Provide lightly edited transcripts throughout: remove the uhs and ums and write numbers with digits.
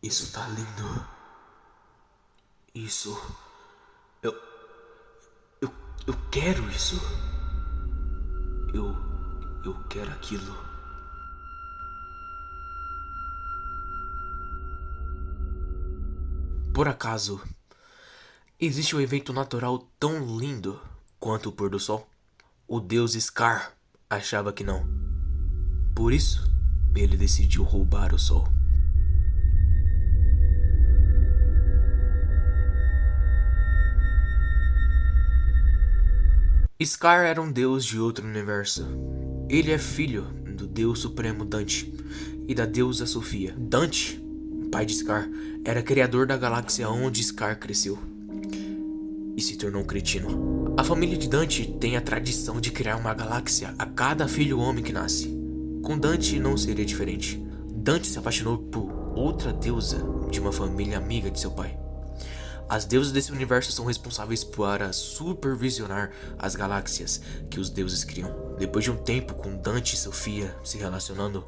Isso tá lindo. Isso. Eu. Eu quero isso. Eu. Eu quero aquilo. Por acaso, existe um evento natural tão lindo quanto o pôr do sol? O deus Scar achava que não. Por isso, ele decidiu roubar o sol. Scar era um deus de outro universo. Ele é filho do deus supremo Dante e da deusa Sofia. Dante, pai de Scar, era criador da galáxia onde Scar cresceu e se tornou um cretino. A família de Dante tem a tradição de criar uma galáxia a cada filho homem que nasce. Com Dante não seria diferente. Dante se apaixonou por outra deusa de uma família amiga de seu pai. As deusas desse universo são responsáveis para supervisionar as galáxias que os deuses criam. Depois de um tempo com Dante e Sofia se relacionando,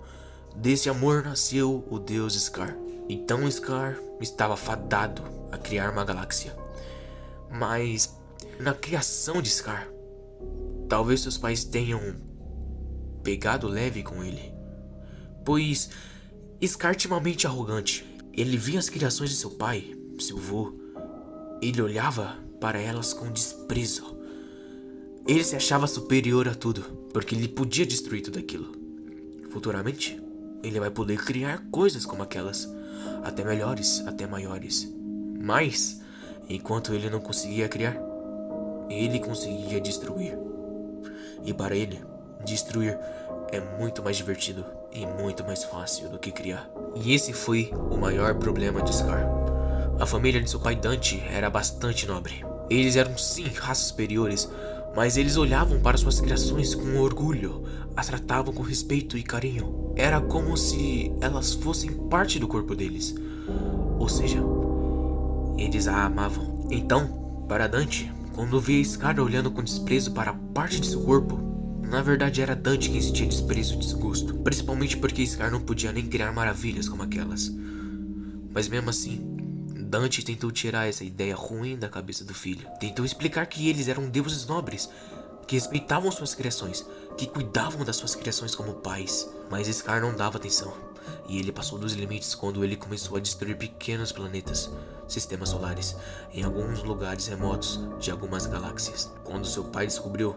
desse amor nasceu o deus Scar. Então Scar estava fadado a criar uma galáxia. Mas na criação de Scar, talvez seus pais tenham pegado leve com ele, pois Scar tinha uma mente arrogante. Ele via as criações de seu pai, seu avô. Ele olhava para elas com desprezo. Ele se achava superior a tudo, porque ele podia destruir tudo aquilo. Futuramente, ele vai poder criar coisas como aquelas, até melhores, até maiores. Mas, enquanto ele não conseguia criar, ele conseguia destruir. E para ele, destruir é muito mais divertido e muito mais fácil do que criar. E esse foi o maior problema de Scar. A família de seu pai Dante era bastante nobre. Eles eram sim raças superiores, mas eles olhavam para suas criações com orgulho, as tratavam com respeito e carinho. Era como se elas fossem parte do corpo deles. Ou seja, eles a amavam. Então, para Dante, quando via Scar olhando com desprezo para parte de seu corpo, na verdade era Dante quem sentia desprezo e desgosto, principalmente porque Scar não podia nem criar maravilhas como aquelas. Mas mesmo assim, Dante tentou tirar essa ideia ruim da cabeça do filho. Tentou explicar que eles eram deuses nobres, que respeitavam suas criações, que cuidavam das suas criações como pais. Mas Scar não dava atenção, e ele passou dos limites quando ele começou a destruir pequenos planetas, sistemas solares, em alguns lugares remotos de algumas galáxias. Quando seu pai descobriu,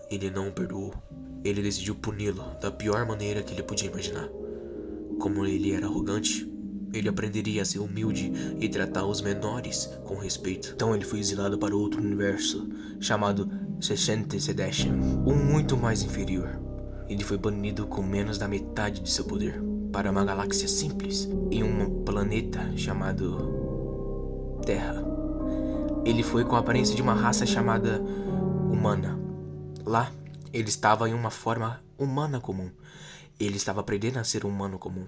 ele não o perdoou. Ele decidiu puni-lo da pior maneira que ele podia imaginar. Como ele era arrogante, ele aprenderia a ser humilde e tratar os menores com respeito. Então ele foi exilado para outro universo, chamado Sessente Sedeshem, um muito mais inferior. Ele foi banido com menos da metade de seu poder, para uma galáxia simples, em um planeta chamado Terra. Ele foi com a aparência de uma raça chamada Humana. Lá, ele estava em uma forma humana comum. Ele estava aprendendo a ser um humano comum.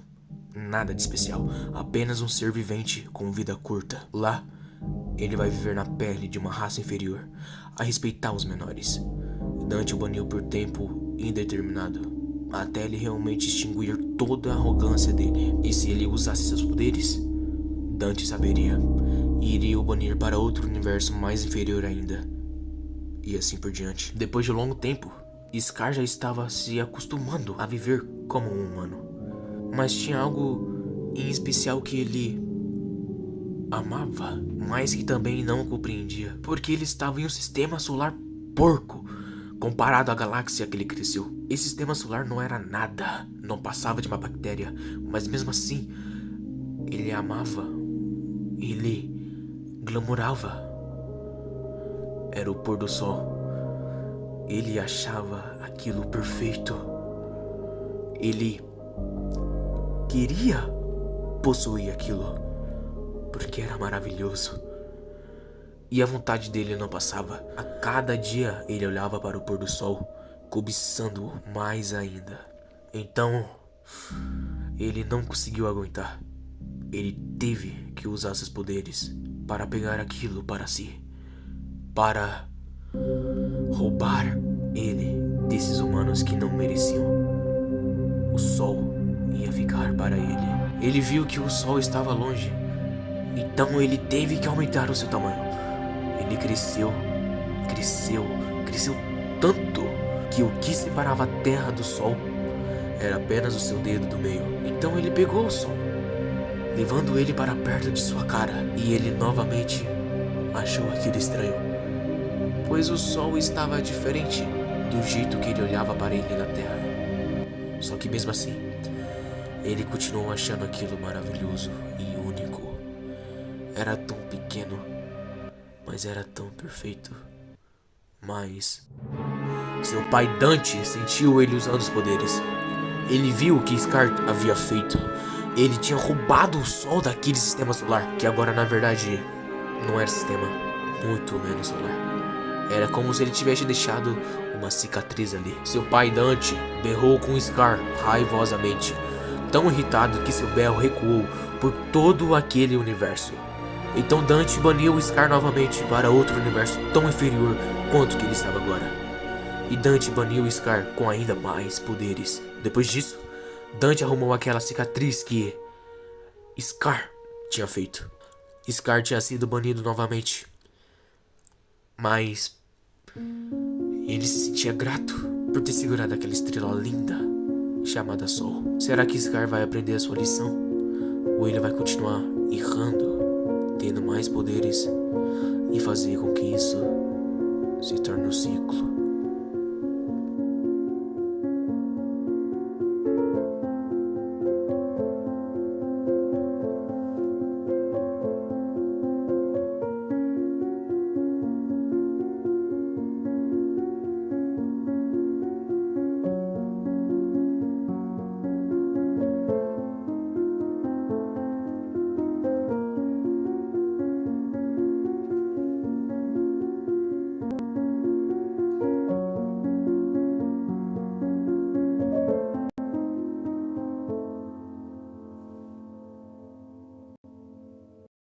Nada de especial, apenas um ser vivente com vida curta. Lá, ele vai viver na pele de uma raça inferior, a respeitar os menores. Dante o baniu por tempo indeterminado, até ele realmente extinguir toda a arrogância dele. E se ele usasse seus poderes, Dante saberia e iria o banir para outro universo mais inferior ainda. E assim por diante. Depois de um longo tempo, Scar já estava se acostumando a viver como um humano. Mas tinha algo em especial que ele amava, mas que também não compreendia, porque ele estava em um sistema solar porco comparado à galáxia que ele cresceu. Esse sistema solar não era nada, não passava de uma bactéria, mas mesmo assim, ele amava, ele glamourava. Era o pôr do sol. Ele achava aquilo perfeito. Ele queria possuir aquilo, porque era maravilhoso. E a vontade dele não passava. A cada dia ele olhava para o pôr do sol, cobiçando-o mais ainda. Então, ele não conseguiu aguentar. Ele teve que usar seus poderes para pegar aquilo para si, para roubar ele desses humanos que não mereciam. O sol ia ficar para ele. Ele viu que o sol estava longe, então ele teve que aumentar o seu tamanho. Ele cresceu, cresceu, cresceu tanto que o que separava a terra do sol era apenas o seu dedo do meio. Então ele pegou o sol, levando ele para perto de sua cara, e ele novamente achou aquilo estranho, pois o sol estava diferente do jeito que ele olhava para ele na terra. Só que mesmo assim, ele continuou achando aquilo maravilhoso e único. Era tão pequeno, mas era tão perfeito. Mas seu pai Dante sentiu ele usando os poderes. Ele viu o que Scar havia feito. Ele tinha roubado o sol daquele sistema solar, que agora na verdade não era sistema, muito menos solar. Era como se ele tivesse deixado uma cicatriz ali. Seu pai Dante berrou com Scar raivosamente, tão irritado que seu berro recuou por todo aquele universo. Então Dante baniu o Scar novamente para outro universo tão inferior quanto que ele estava agora. E Dante baniu o Scar com ainda mais poderes. Depois disso, Dante arrumou aquela cicatriz que Scar tinha feito. Scar tinha sido banido novamente, mas ele se sentia grato por ter segurado aquela estrela linda chamada Sol. Será que Scar vai aprender a sua lição? Ou ele vai continuar errando, tendo mais poderes e fazer com que isso se torne um ciclo?